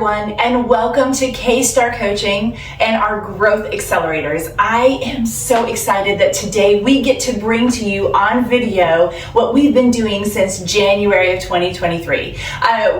everyone, and welcome to Starr Coaching and our Growth Accelerators. I am so excited that today we get to bring to you on video what we've been doing since January of 2023.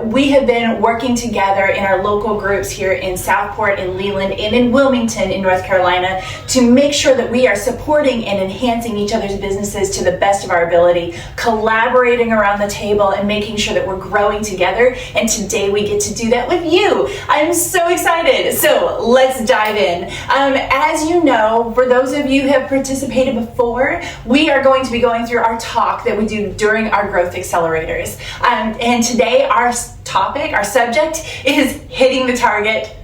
We have been working together in our local groups here in Southport, in Leland, and in Wilmington in North Carolina to make sure that we are supporting and enhancing each other's businesses to the best of our ability, collaborating around the table and making sure that we're growing together. And today we get to do that with you. I'm so excited. So let's dive in. As you know, for those of you who have participated before, we are going to be going through our talk that we do during our Growth Accelerators. And today our topic, our subject is hitting the target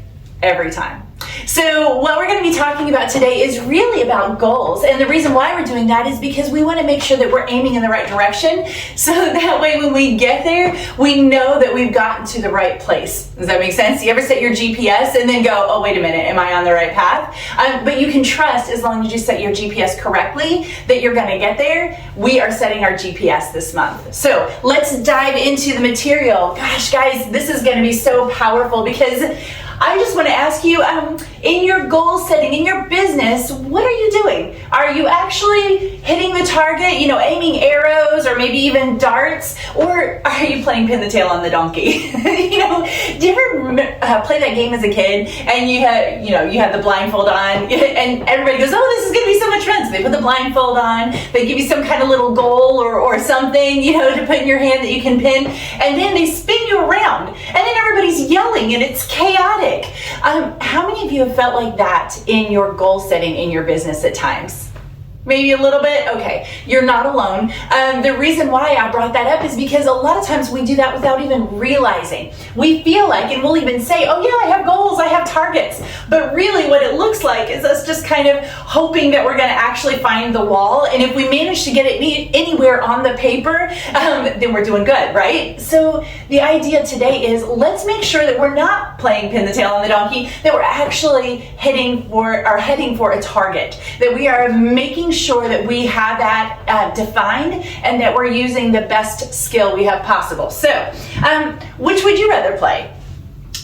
every time. So what we're going to be talking about today is really about goals. And the reason why we're doing that is because we want to make sure that we're aiming in the right direction. So that way when we get there, we know that we've gotten to the right place. Does that make sense? You ever set your GPS and then go, oh, wait a minute, am I on the right path? But you can trust, as long as you set your GPS correctly, that you're going to get there. We are setting our GPS this month. So let's dive into the material. Gosh, guys, this is going to be so powerful because I just want to ask you, in your goal setting, in your business, what are you doing? Are you actually hitting the target, aiming arrows or maybe even darts? Or are you playing pin the tail on the donkey? Do you ever play that game as a kid and you had the blindfold on and everybody goes, oh, this is going to be so much fun. So they put the blindfold on, they give you some kind of little goal or something, to put in your hand that you can pin, and then they spin you around and then everybody's yelling and it's chaotic. How many of you have felt like that in your goal setting in your business at times? Maybe a little bit? Okay, you're not alone. The reason why I brought that up is because a lot of times we do that without even realizing. We feel like, and we'll even say, oh yeah, I have goals, I have targets. But really what it looks like is us just kind of hoping that we're gonna actually find the wall. And if we manage to get it anywhere on the paper, then we're doing good, right? So the idea today is let's make sure that we're not playing pin the tail on the donkey, that we're actually heading for a target, that we are making sure that we have that defined and that we're using the best skill we have possible. So, which would you rather play?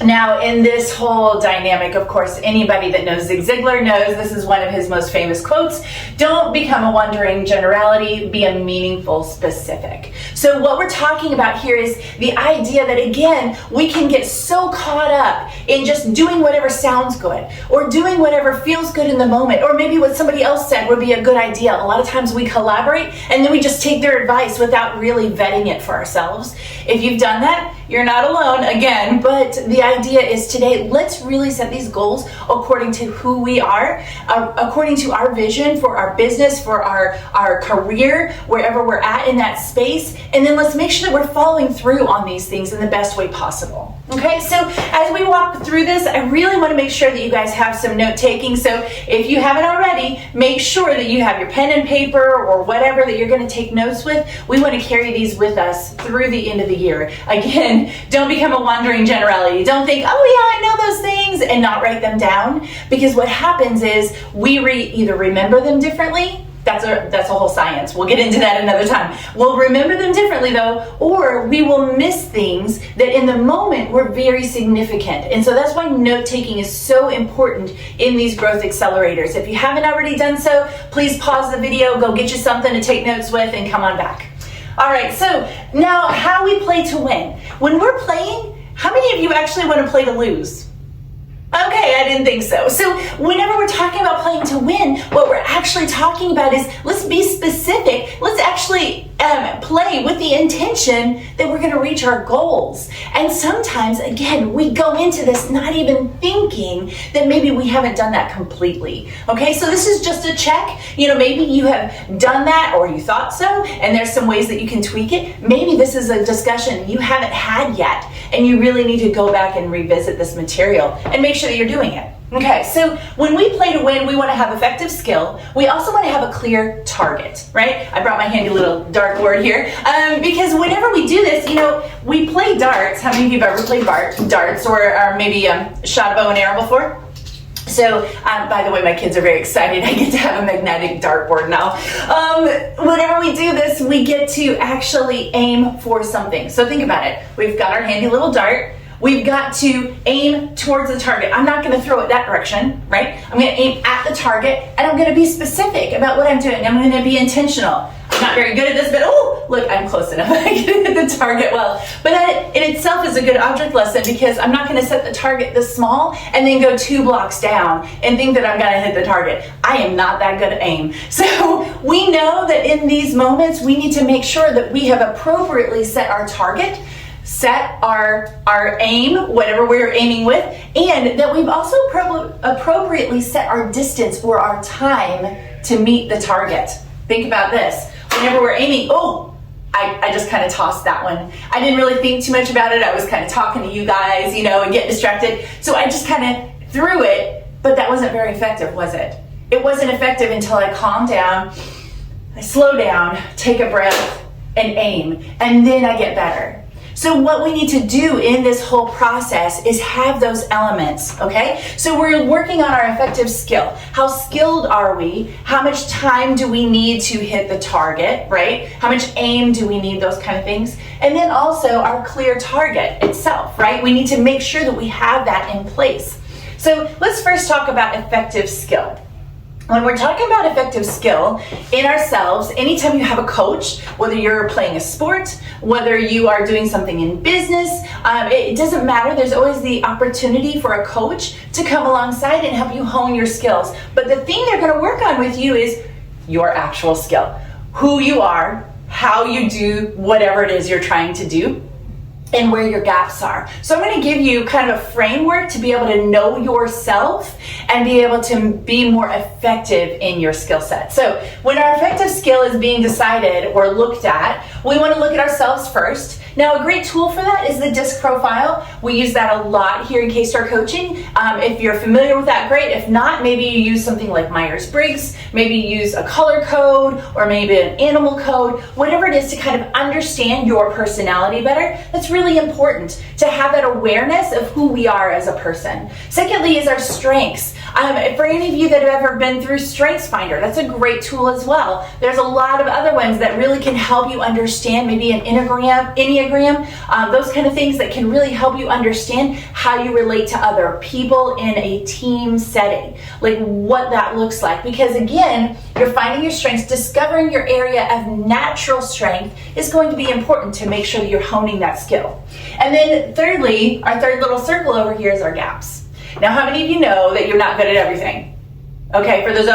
Now, in this whole dynamic, of course, anybody that knows Zig Ziglar knows this is one of his most famous quotes. Don't become a wandering generality, be a meaningful specific. So what we're talking about here is the idea that, again, we can get so caught up in just doing whatever sounds good or doing whatever feels good in the moment, or maybe what somebody else said would be a good idea. A lot of times we collaborate and then we just take their advice without really vetting it for ourselves. If you've done that, you're not alone, again, but the idea is today, let's really set these goals according to who we are, according to our vision for our business, for our career, wherever we're at in that space, and then let's make sure that we're following through on these things in the best way possible. Okay, so as we walk through this, I really want to make sure that you guys have some note taking. So if you haven't already, make sure that you have your pen and paper or whatever that you're going to take notes with. We want to carry these with us through the end of the year. Again, don't become a wandering generality. Don't think, oh yeah, I know those things, and not write them down, because what happens is we either remember them differently. That's a whole science. We'll get into that another time. We'll remember them differently though, or we will miss things that in the moment were very significant. And so that's why note taking is so important in these growth accelerators. If you haven't already done so, please pause the video, go get you something to take notes with, and come on back. All right, so now how we play to win. When we're playing, how many of you actually want to play to lose? Okay, I didn't think so. So whenever we're talking about playing to win, what we're actually talking about is let's be specific. Let's actually play with the intention that we're going to reach our goals. And sometimes, again, we go into this not even thinking that maybe we haven't done that completely. Okay, so this is just a check. Maybe you have done that or you thought so, and there's some ways that you can tweak it. Maybe this is a discussion you haven't had yet, and you really need to go back and revisit this material and make sure that you're doing it. Okay, so when we play to win, we want to have effective skill. We also want to have a clear target, right? I brought my handy little dartboard here because whenever we do this, we play darts. How many of you have ever played darts or maybe shot a bow and arrow before? So, by the way, my kids are very excited. I get to have a magnetic dartboard now. Whenever we do this, we get to actually aim for something. So think about it. We've got our handy little dart. We've got to aim towards the target. I'm not going to throw it that direction, right? I'm going to aim at the target, and I'm going to be specific about what I'm doing. I'm going to be intentional. I'm not very good at this, but oh, look, I'm close enough. I can hit the target well. But that in itself is a good object lesson, because I'm not going to set the target this small and then go 2 blocks down and think that I'm going to hit the target. I am not that good at aim. So we know that in these moments, we need to make sure that we have appropriately set our target, set our aim, whatever we're aiming with, and that we've also appropriately set our distance or our time to meet the target. Think about this. Whenever we're aiming, I just kind of tossed that one. I didn't really think too much about it. I was kind of talking to you guys, and get distracted. So I just kind of threw it, but that wasn't very effective, was it? It wasn't effective until I calmed down, I slow down, take a breath, and aim, and then I get better. So what we need to do in this whole process is have those elements, okay? So we're working on our effective skill. How skilled are we? How much time do we need to hit the target, right? How much aim do we need? Those kind of things. And then also our clear target itself, right? We need to make sure that we have that in place. So let's first talk about effective skill. When we're talking about effective skill in ourselves, anytime you have a coach, whether you're playing a sport, whether you are doing something in business, it doesn't matter. There's always the opportunity for a coach to come alongside and help you hone your skills. But the thing they're going to work on with you is your actual skill. Who you are, how you do whatever it is you're trying to do, and where your gaps are. So I'm going to give you kind of a framework to be able to know yourself and be able to be more effective in your skill set. So when our effective skill is being decided or looked at, we want to look at ourselves first. Now, a great tool for that is the DISC profile. We use that a lot here in K-Star Coaching. If you're familiar with that, great. If not, maybe you use something like Myers-Briggs, maybe use a color code or maybe an animal code, whatever it is to kind of understand your personality better. That's really important to have that awareness of who we are as a person. Secondly is our strengths. For any of you that have ever been through StrengthsFinder, that's a great tool as well. There's a lot of other ones that really can help you understand, maybe an Enneagram, those kind of things that can really help you understand how you relate to other people in a team setting, like what that looks like. Because again, you're finding your strengths, discovering your area of natural strength is going to be important to make sure that you're honing that skill. And then thirdly, our third little circle over here is our gaps. Now, how many of you know that you're not good at everything? Okay, for those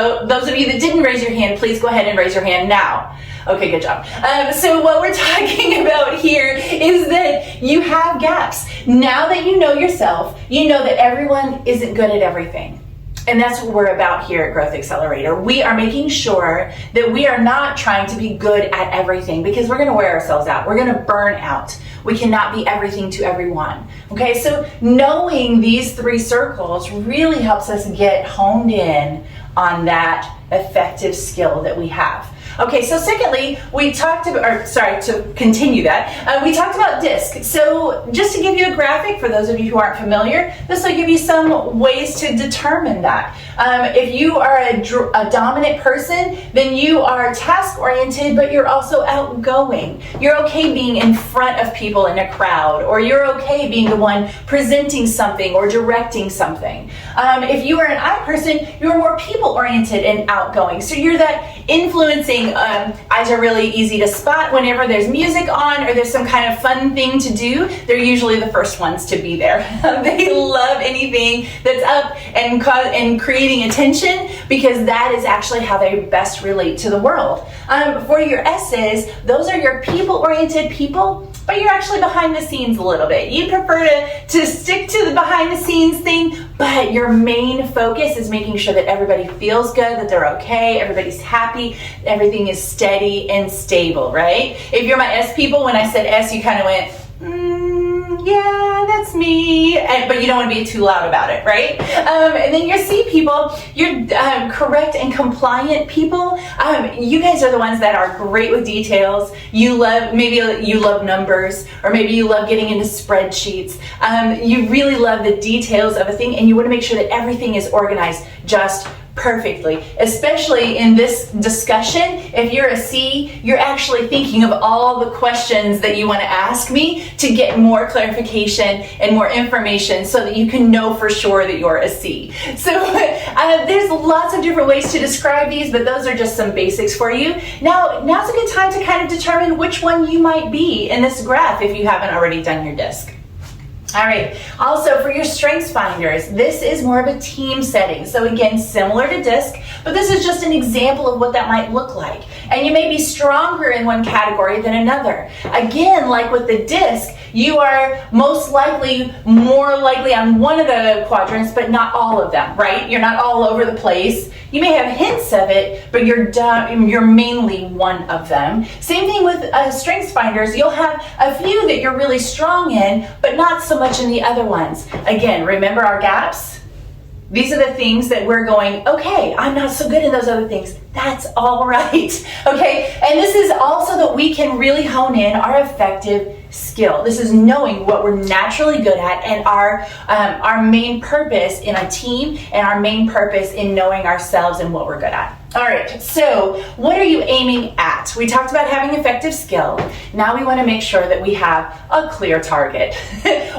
of you that didn't raise your hand, please go ahead and raise your hand now. Okay, good job. So what we're talking about here is that you have gaps. Now that you know yourself, you know that everyone isn't good at everything. And that's what we're about here at Growth Accelerator. We are making sure that we are not trying to be good at everything, because we're going to wear ourselves out. We're going to burn out. We cannot be everything to everyone. Okay, so knowing these 3 circles really helps us get honed in on that effective skill that we have. Okay, so secondly, we talked about, to continue that, we talked about DISC. So just to give you a graphic, for those of you who aren't familiar, this will give you some ways to determine that. If you are a dominant person, then you are task-oriented, but you're also outgoing. You're okay being in front of people in a crowd, or you're okay being the one presenting something or directing something. If you are an I person, you're more people-oriented and outgoing. So you're that influencing. Eyes are really easy to spot. Whenever there's music on or there's some kind of fun thing to do, they're usually the first ones to be there. They love anything that's up and creating attention, because that is actually how they best relate to the world. For your S's, those are your people-oriented people, but you're actually behind the scenes a little bit. You prefer to stick to the behind the scenes thing, but your main focus is making sure that everybody feels good, that they're okay, everybody's happy, everything is steady and stable, right? If you're my S people, when I said S, you kind of went, yeah, that's me, but you don't want to be too loud about it, right? And then your C people, you're correct and compliant people. You guys are the ones that are great with details. Maybe you love numbers, or maybe you love getting into spreadsheets. You really love the details of a thing, and you want to make sure that everything is organized just perfectly. Especially in this discussion, if you're a C, you're actually thinking of all the questions that you want to ask me to get more clarification and more information so that you can know for sure that you're a C. So there's lots of different ways to describe these, but those are just some basics for you. Now's a good time to kind of determine which one you might be in this graph if you haven't already done your disc. All right, also for your strengths finders, this is more of a team setting. So again, similar to DISC, but this is just an example of what that might look like. And you may be stronger in one category than another. Again, like with the DISC, you are most likely, more likely on one of the quadrants, but not all of them, right? You're not all over the place. You may have hints of it, but you're mainly one of them. Same thing with strengths finders. You'll have a few that you're really strong in, but not so much in the other ones. Again, remember our gaps? These are the things that we're going, okay, I'm not so good in those other things. That's all right, okay? And this is also that we can really hone in our effective skill. This is knowing what we're naturally good at and our main purpose in a team and our main purpose in knowing ourselves and what we're good at. All right, so what are you aiming at? We talked about having effective skill. Now we want to make sure that we have a clear target.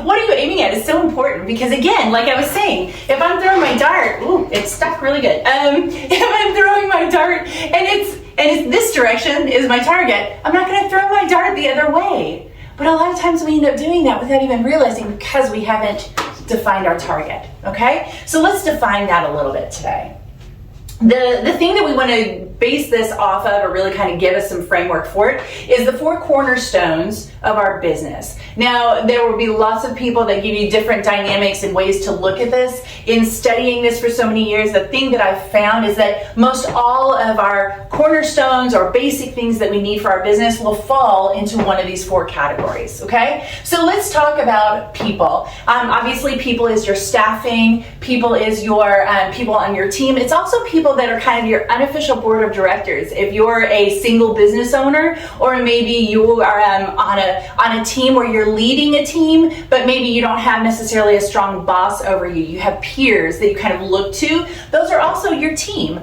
What are you aiming at is so important because again, like I was saying, if I'm throwing my dart, ooh, it's stuck really good. If I'm throwing my dart and it's this direction is my target, I'm not going to throw my dart the other way. But a lot of times we end up doing that without even realizing because we haven't defined our target, okay? So let's define that a little bit today. The thing that we want to base this off of or really kind of give us some framework for it is the 4 cornerstones of our business. Now, there will be lots of people that give you different dynamics and ways to look at this. In studying this for so many years, the thing that I've found is that most all of our cornerstones or basic things that we need for our business will fall into one of these 4 categories, okay? So let's talk about people. Obviously, people is your staffing, people is your people on your team. It's also people that are kind of your unofficial board of directors. If you're a single business owner, or maybe you are on a team where you're leading a team, but maybe you don't have necessarily a strong boss over you. You have peers that you kind of look to. Those are also your team.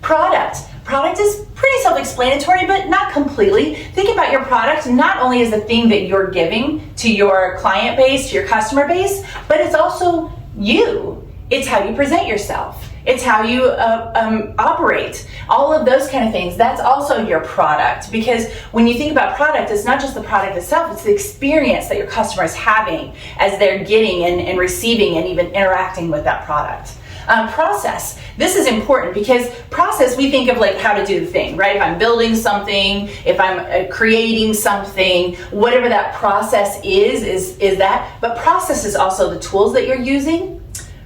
Product is pretty self-explanatory, but not completely. Think about your product not only as the thing that you're giving to your client base, to your customer base, but it's also you. It's how you present yourself. It's how you operate. All of those kind of things. That's also your product. Because when you think about product, it's not just the product itself, it's the experience that your customer is having as they're getting and receiving and even interacting with that product. Process. This is important because process, we think of like how to do the thing, right? If I'm building something, if I'm creating something, whatever that process is that. But process is also the tools that you're using.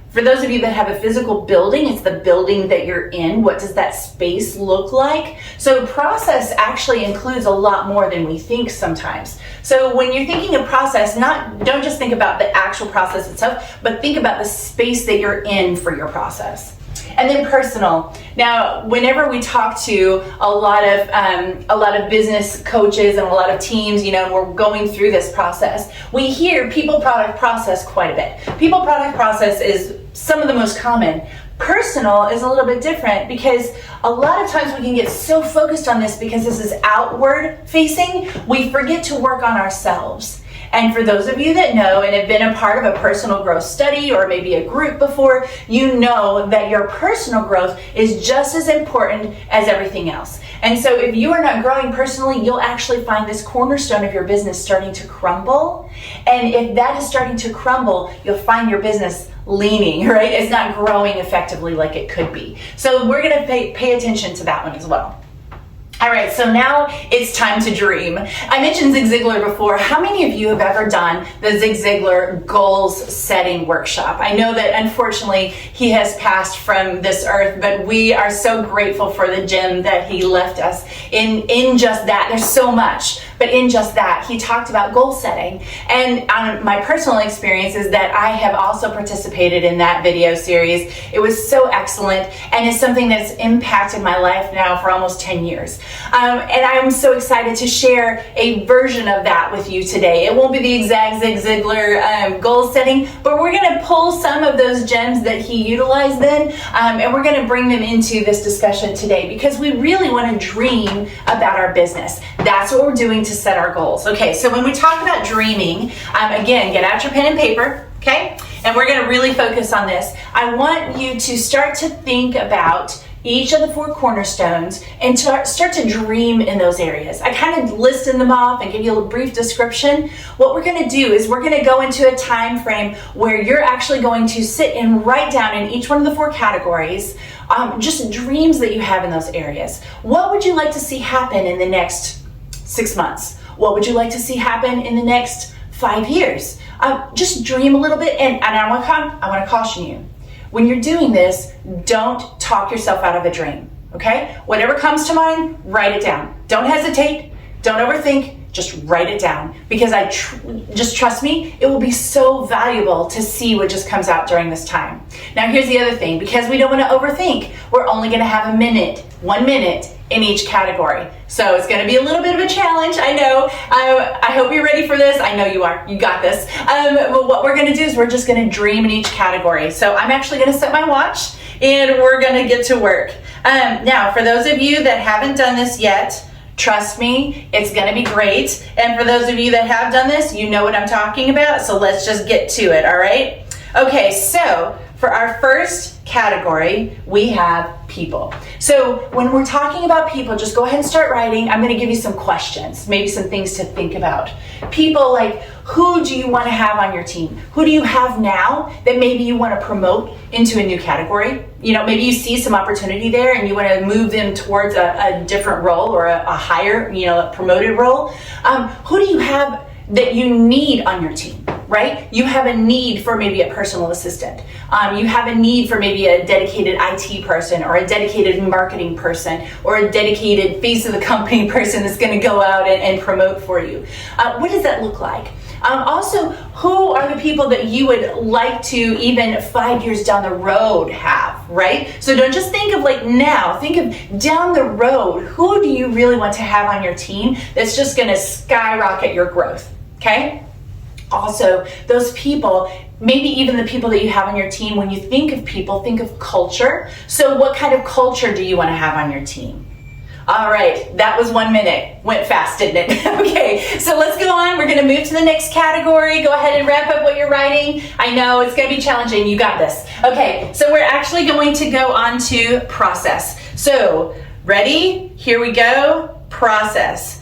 For those of you that have a physical building, it's the building that you're in. What does that space look like? So process actually includes a lot more than we think sometimes. So when you're thinking of process, don't just think about the actual process itself, but think about the space that you're in for your process. And then personal. Now, whenever we talk to a lot of business coaches and a lot of teams, we're going through this process, we hear people, product, process quite a bit. People, product, process is some of the most common. Personal is a little bit different because a lot of times we can get so focused on this because this is outward facing, we forget to work on ourselves. And for those of you that know and have been a part of a personal growth study or maybe a group before, you know that your personal growth is just as important as everything else. And so if you are not growing personally, you'll actually find this cornerstone of your business starting to crumble. And if that is starting to crumble, you'll find your business leaning, right? It's not growing effectively like it could be. So we're going to pay attention to that one as well. All right, so now it's time to dream. I mentioned Zig Ziglar before. How many of you have ever done the Zig Ziglar goals setting workshop? I know that unfortunately he has passed from this earth, but we are so grateful for the gem that he left us in just that. There's so much. But in just that, he talked about goal setting. And my personal experience is that I have also participated in that video series. It was so excellent, and it's something that's impacted my life now for almost 10 years. And I'm so excited to share a version of that with you today. It won't be the exact Zig Ziglar goal setting, but we're going to pull some of those gems that he utilized then, and we're going to bring them into this discussion today because we really want to dream about our business. That's what we're doing to set our goals. Okay, so when we talk about dreaming, again, get out your pen and paper, okay? And we're going to really focus on this. I want you to start to think about each of the 4 cornerstones and start to dream in those areas. I kind of listed them off and give you a brief description. What we're going to do is we're going to go into a time frame where you're actually going to sit and write down in each one of the 4 categories just dreams that you have in those areas. What would you like to see happen in the next 6 months? What would you like to see happen in the next 5 years? Just dream a little bit, and I want to caution you. When you're doing this, don't talk yourself out of a dream, okay? Whatever comes to mind, write it down. Don't hesitate, don't overthink, just write it down. Because just trust me, it will be so valuable to see what just comes out during this time. Now here's the other thing, because we don't want to overthink, we're only gonna have 1 minute in each category. So it's gonna be a little bit of a challenge, I know. I hope you're ready for this. I know you are, you got this. But what we're gonna do is we're just gonna dream in each category. So I'm actually gonna set my watch and we're gonna get to work. Now, for those of you that haven't done this yet, trust me, it's gonna be great. And for those of you that have done this, you know what I'm talking about, so let's just get to it, all right? Okay, so for our first category, we have people. So when we're talking about people, just go ahead and start writing. I'm gonna give you some questions, maybe some things to think about. People, like, who do you wanna have on your team? Who do you have now that maybe you wanna promote into a new category? You know, maybe you see some opportunity there and you wanna move them towards a different role or a higher, a promoted role. Who do you have that you need on your team, right? You have a need for maybe a personal assistant. You have a need for maybe a dedicated IT person or a dedicated marketing person or a dedicated face of the company person that's gonna go out and promote for you. What does that look like? Also, who are the people that you would like to even 5 years down the road have, right? So don't just think of like now, think of down the road. Who do you really want to have on your team that's just gonna skyrocket your growth, okay? Also, those people, maybe even the people that you have on your team, when you think of people, think of culture. So what kind of culture do you want to have on your team? All right, that was 1 minute. Went fast, didn't it? Okay, so let's go on. We're gonna move to the next category. Go ahead and wrap up what you're writing. I know it's gonna be challenging, you got this. Okay, so we're actually going to go on to process. So, ready? Here we go, process.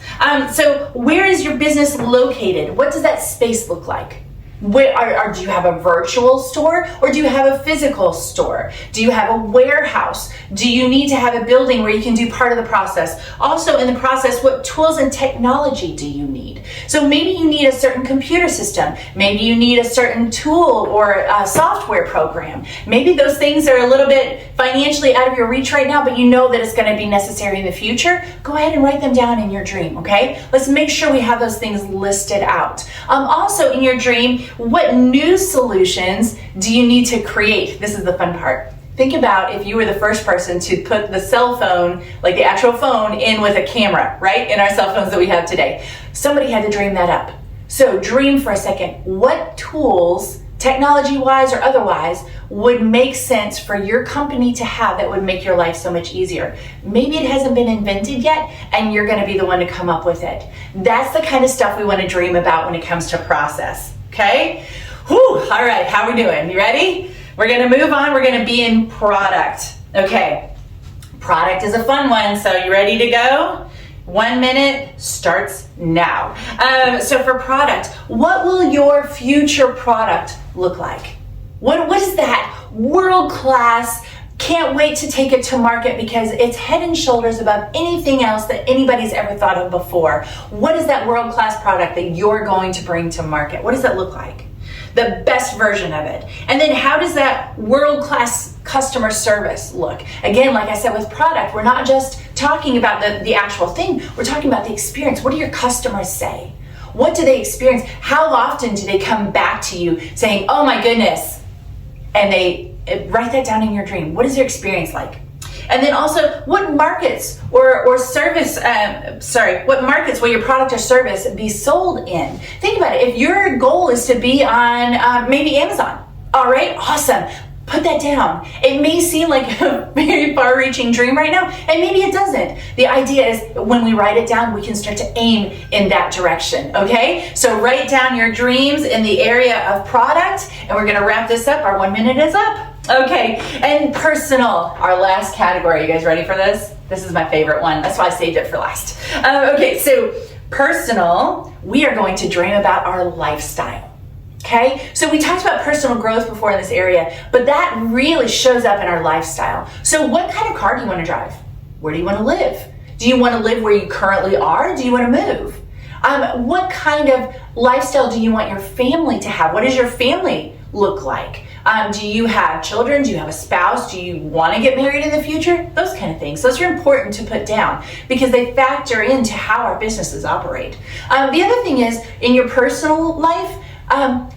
So where is your business located? What does that space look like? Do you have a virtual store or do you have a physical store? Do you have a warehouse? Do you need to have a building where you can do part of the process? Also in the process, what tools and technology do you need? So maybe you need a certain computer system. Maybe you need a certain tool or a software program. Maybe those things are a little bit financially out of your reach right now, but you know that it's going to be necessary in the future. Go ahead and write them down in your dream, okay? Let's make sure we have those things listed out. Also in your dream, what new solutions do you need to create? This is the fun part. Think about if you were the first person to put the cell phone, like the actual phone, in with a camera, right? In our cell phones that we have today. Somebody had to dream that up. So dream for a second. What tools, technology-wise or otherwise, would make sense for your company to have that would make your life so much easier? Maybe it hasn't been invented yet, and you're gonna be the one to come up with it. That's the kind of stuff we wanna dream about when it comes to process. Okay? Whew, all right, how we doing? You ready? We're gonna move on, we're gonna be in product. Okay, product is a fun one, so you ready to go? 1 minute starts now. So for product, what will your future product look like? What is that world-class, can't wait to take it to market because it's head and shoulders above anything else that anybody's ever thought of before? What is that world-class product that you're going to bring to market? What does that look like? The best version of it. And then how does that world-class customer service look? Again, like I said with product, we're not just talking about the actual thing. We're talking about the experience. What do your customers say? What do they experience? How often do they come back to you saying, oh my goodness, and they write that down in your dream. What is your experience like? And then also, what markets or service, what markets will your product or service be sold in? Think about it. If your goal is to be on maybe Amazon, all right, awesome. Put that down. It may seem like a very far-reaching dream right now, and maybe it doesn't. The idea is when we write it down, we can start to aim in that direction, okay? So write down your dreams in the area of product, and we're gonna wrap this up. Our 1 minute is up. Okay, and personal, our last category. You guys ready for this? This is my favorite one. That's why I saved it for last. Okay, so personal, we are going to dream about our lifestyle. Okay, so we talked about personal growth before in this area, but that really shows up in our lifestyle. So what kind of car do you want to drive? Where do you want to live? Do you want to live where you currently are? Do you want to move? What kind of lifestyle do you want your family to have? What does your family look like? Do you have children? Do you have a spouse? Do you want to get married in the future? Those kind of things. Those are important to put down because they factor into how our businesses operate. The other thing is, in your personal life,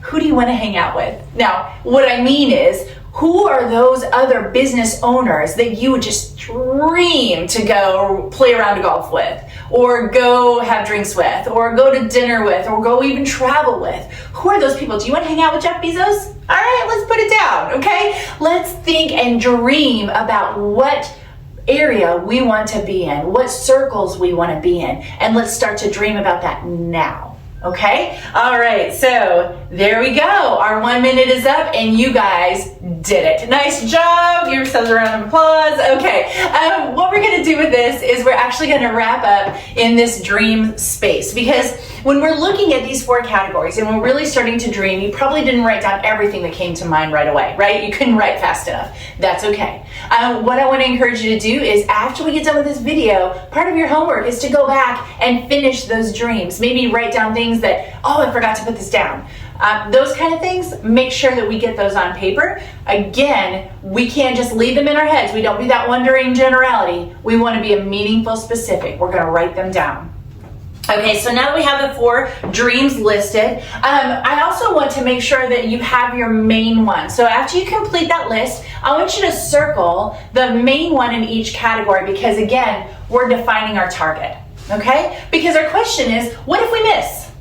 who do you want to hang out with? Now, what I mean is, who are those other business owners that you would just dream to go play around golf with, or go have drinks with, or go to dinner with, or go even travel with? Who are those people? Do you want to hang out with Jeff Bezos? All right, let's put it down, okay? Let's think and dream about what area we want to be in, what circles we want to be in, and let's start to dream about that now. Okay? All right, so there we go. Our 1 minute is up and you guys did it. Nice job. Give yourselves a round of applause. Okay, what we're gonna do with this is we're actually gonna wrap up in this dream space, because when we're looking at these 4 categories and we're really starting to dream, you probably didn't write down everything that came to mind right away, right? You couldn't write fast enough. That's okay. What I want to encourage you to do is, after we get done with this video, part of your homework is to go back and finish those dreams. Maybe write down things that, oh, I forgot to put this down. Those kind of things, make sure that we get those on paper. Again, we can't just leave them in our heads. We don't do that wandering generality. We want to be a meaningful specific. We're going to write them down. Okay, so now that we have the 4 dreams listed, I also want to make sure that you have your main one. So after you complete that list, I want you to circle the main one in each category, because again, we're defining our target, okay? Because our question is, what if we miss?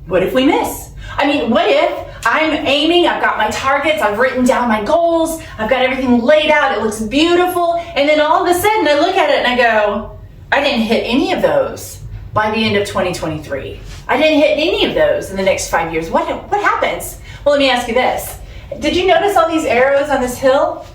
What if we miss? I mean, what if I'm aiming, I've got my targets, I've written down my goals, I've got everything laid out, it looks beautiful, and then all of a sudden I look at it and I go, I didn't hit any of those by the end of 2023. I didn't hit any of those in the next 5 years. What happens? Well, let me ask you this. Did you notice all these arrows on this hill?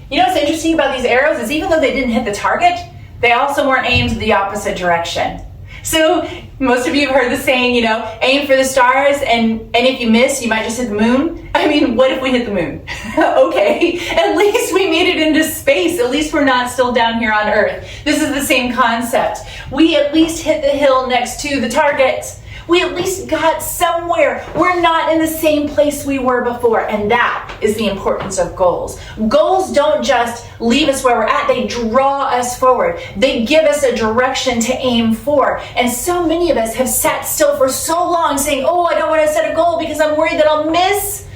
You know what's interesting about these arrows is, even though they didn't hit the target, they also weren't aimed the opposite direction. So most of you have heard the saying, you know, aim for the stars, and if you miss, you might just hit the moon. I mean, what if we hit the moon? Okay, at least we made it into space. At least we're not still down here on Earth. This is the same concept. We at least hit the hill next to the target. We at least got somewhere. We're not in the same place we were before, and that is the importance of goals. Goals don't just leave us where we're at, they draw us forward. They give us a direction to aim for. And so many of us have sat still for so long saying, oh, I don't want to set a goal because I'm worried that I'll miss.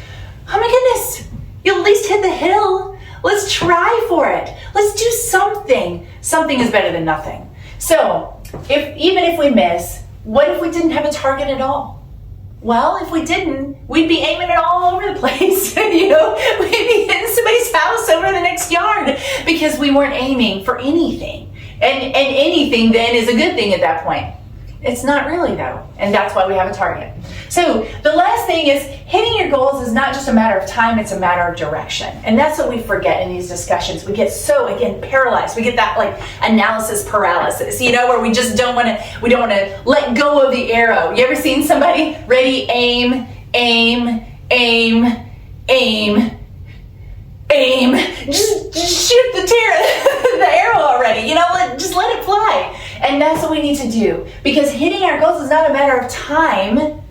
Oh my goodness, you'll at least hit the hill. Let's try for it. Let's do something. Something is better than nothing. So, even if we miss, what if we didn't have a target at all? Well, if we didn't, we'd be aiming it all over the place. You know, we'd be hitting somebody's house over the next yard because we weren't aiming for anything. And anything then is a good thing at that point. It's not really, though, and that's why we have a target. So the last thing is, hitting your goals is not just a matter of time, it's a matter of direction. And that's what we forget in these discussions. We get so, again, paralyzed. We get that like analysis paralysis, you know, where we just don't want to let go of the arrow. You ever seen somebody ready, aim, aim, aim, aim, aim, just shoot the arrow already, you know, just let it fly. And that's what we need to do, because hitting our goals is not a matter of time,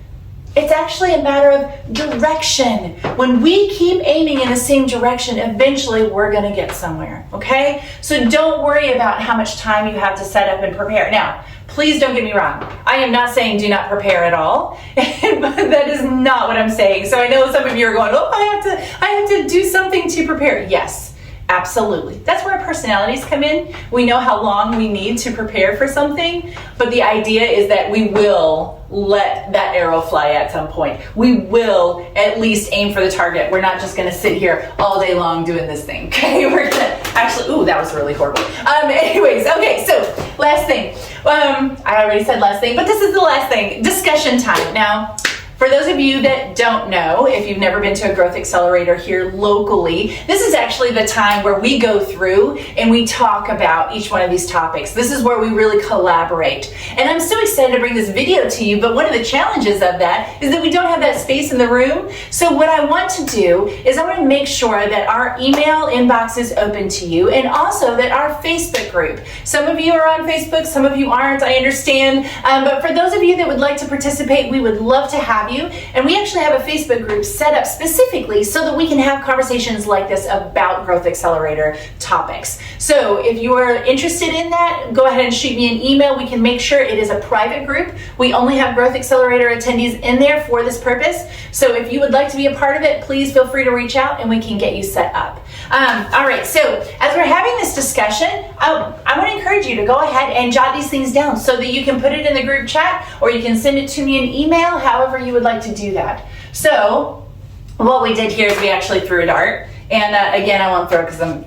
It's actually a matter of direction. When we keep aiming in the same direction, eventually we're going to get somewhere, okay? So don't worry about how much time you have to set up and prepare. Now, please don't get me wrong. I am not saying do not prepare at all. That is not what I'm saying. So I know some of you are going, oh, I have to do something to prepare. Yes, absolutely. That's where our personalities come in. We know how long we need to prepare for something, but the idea is that we will let that arrow fly at some point. We will at least aim for the target. We're not just going to sit here all day long doing this thing. Okay, we're gonna actually. Ooh, that was really horrible. Anyways, okay. So last thing. I already said last thing, but this is the last thing. Discussion time. Now, for those of you that don't know, if you've never been to a growth accelerator here locally, this is actually the time where we go through and we talk about each one of these topics. This is where we really collaborate. And I'm so excited to bring this video to you, but one of the challenges of that is that we don't have that space in the room. So what I want to do is I want to make sure that our email inbox is open to you, and also that our Facebook group. Some of you are on Facebook, some of you aren't, I understand. But for those of you that would like to participate, we would love to have you. And we actually have a Facebook group set up specifically so that we can have conversations like this about Growth Accelerator topics. So if you are interested in that, go ahead and shoot me an email. We can make sure it is a private group. We only have Growth Accelerator attendees in there for this purpose. So if you would like to be a part of it, please feel free to reach out and we can get you set up. All right, so as we're having this discussion, I want to encourage you to go ahead and jot these things down so that you can put it in the group chat, or you can send it to me in email, however you would like to do that. So what we did here is we actually threw a dart. And again, I won't throw because I'm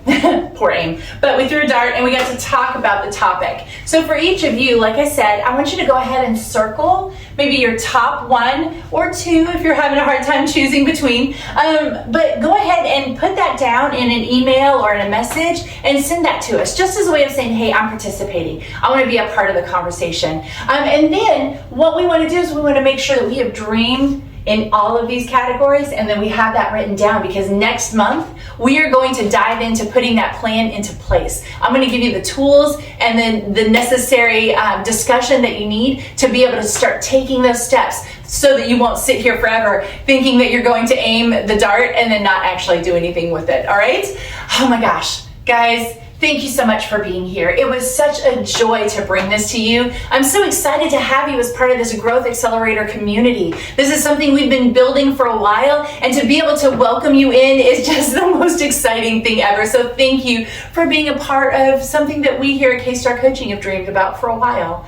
poor aim, but we threw a dart and we got to talk about the topic. So for each of you, like I said, I want you to go ahead and circle maybe your top one or two if you're having a hard time choosing between. But go ahead and put that down in an email or in a message and send that to us, just as a way of saying, hey, I'm participating. I want to be a part of the conversation. And then what we want to do is we want to make sure that we have dreamed in all of these categories, and then we have that written down, because next month we are going to dive into putting that plan into place. I'm going to give you the tools and then the necessary discussion that you need to be able to start taking those steps, so that you won't sit here forever thinking that you're going to aim the dart and then not actually do anything with it. All right? Oh my gosh, guys, thank you so much for being here. It was such a joy to bring this to you. I'm so excited to have you as part of this Growth Accelerator community. This is something we've been building for a while, and to be able to welcome you in is just the most exciting thing ever. So thank you for being a part of something that we here at Starr Coaching have dreamed about for a while.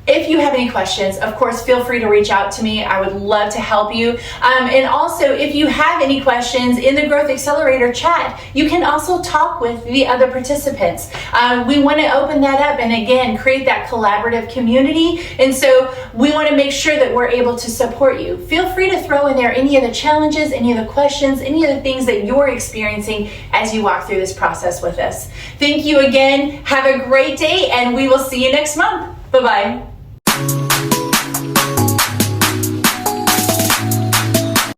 If you have any questions, of course, feel free to reach out to me. I would love to help you. And also, if you have any questions in the Growth Accelerator chat, you can also talk with the other participants. We want to open that up and, again, create that collaborative community. And so we want to make sure that we're able to support you. Feel free to throw in there any of the challenges, any of the questions, any of the things that you're experiencing as you walk through this process with us. Thank you again. Have a great day, and we will see you next month. Bye-bye.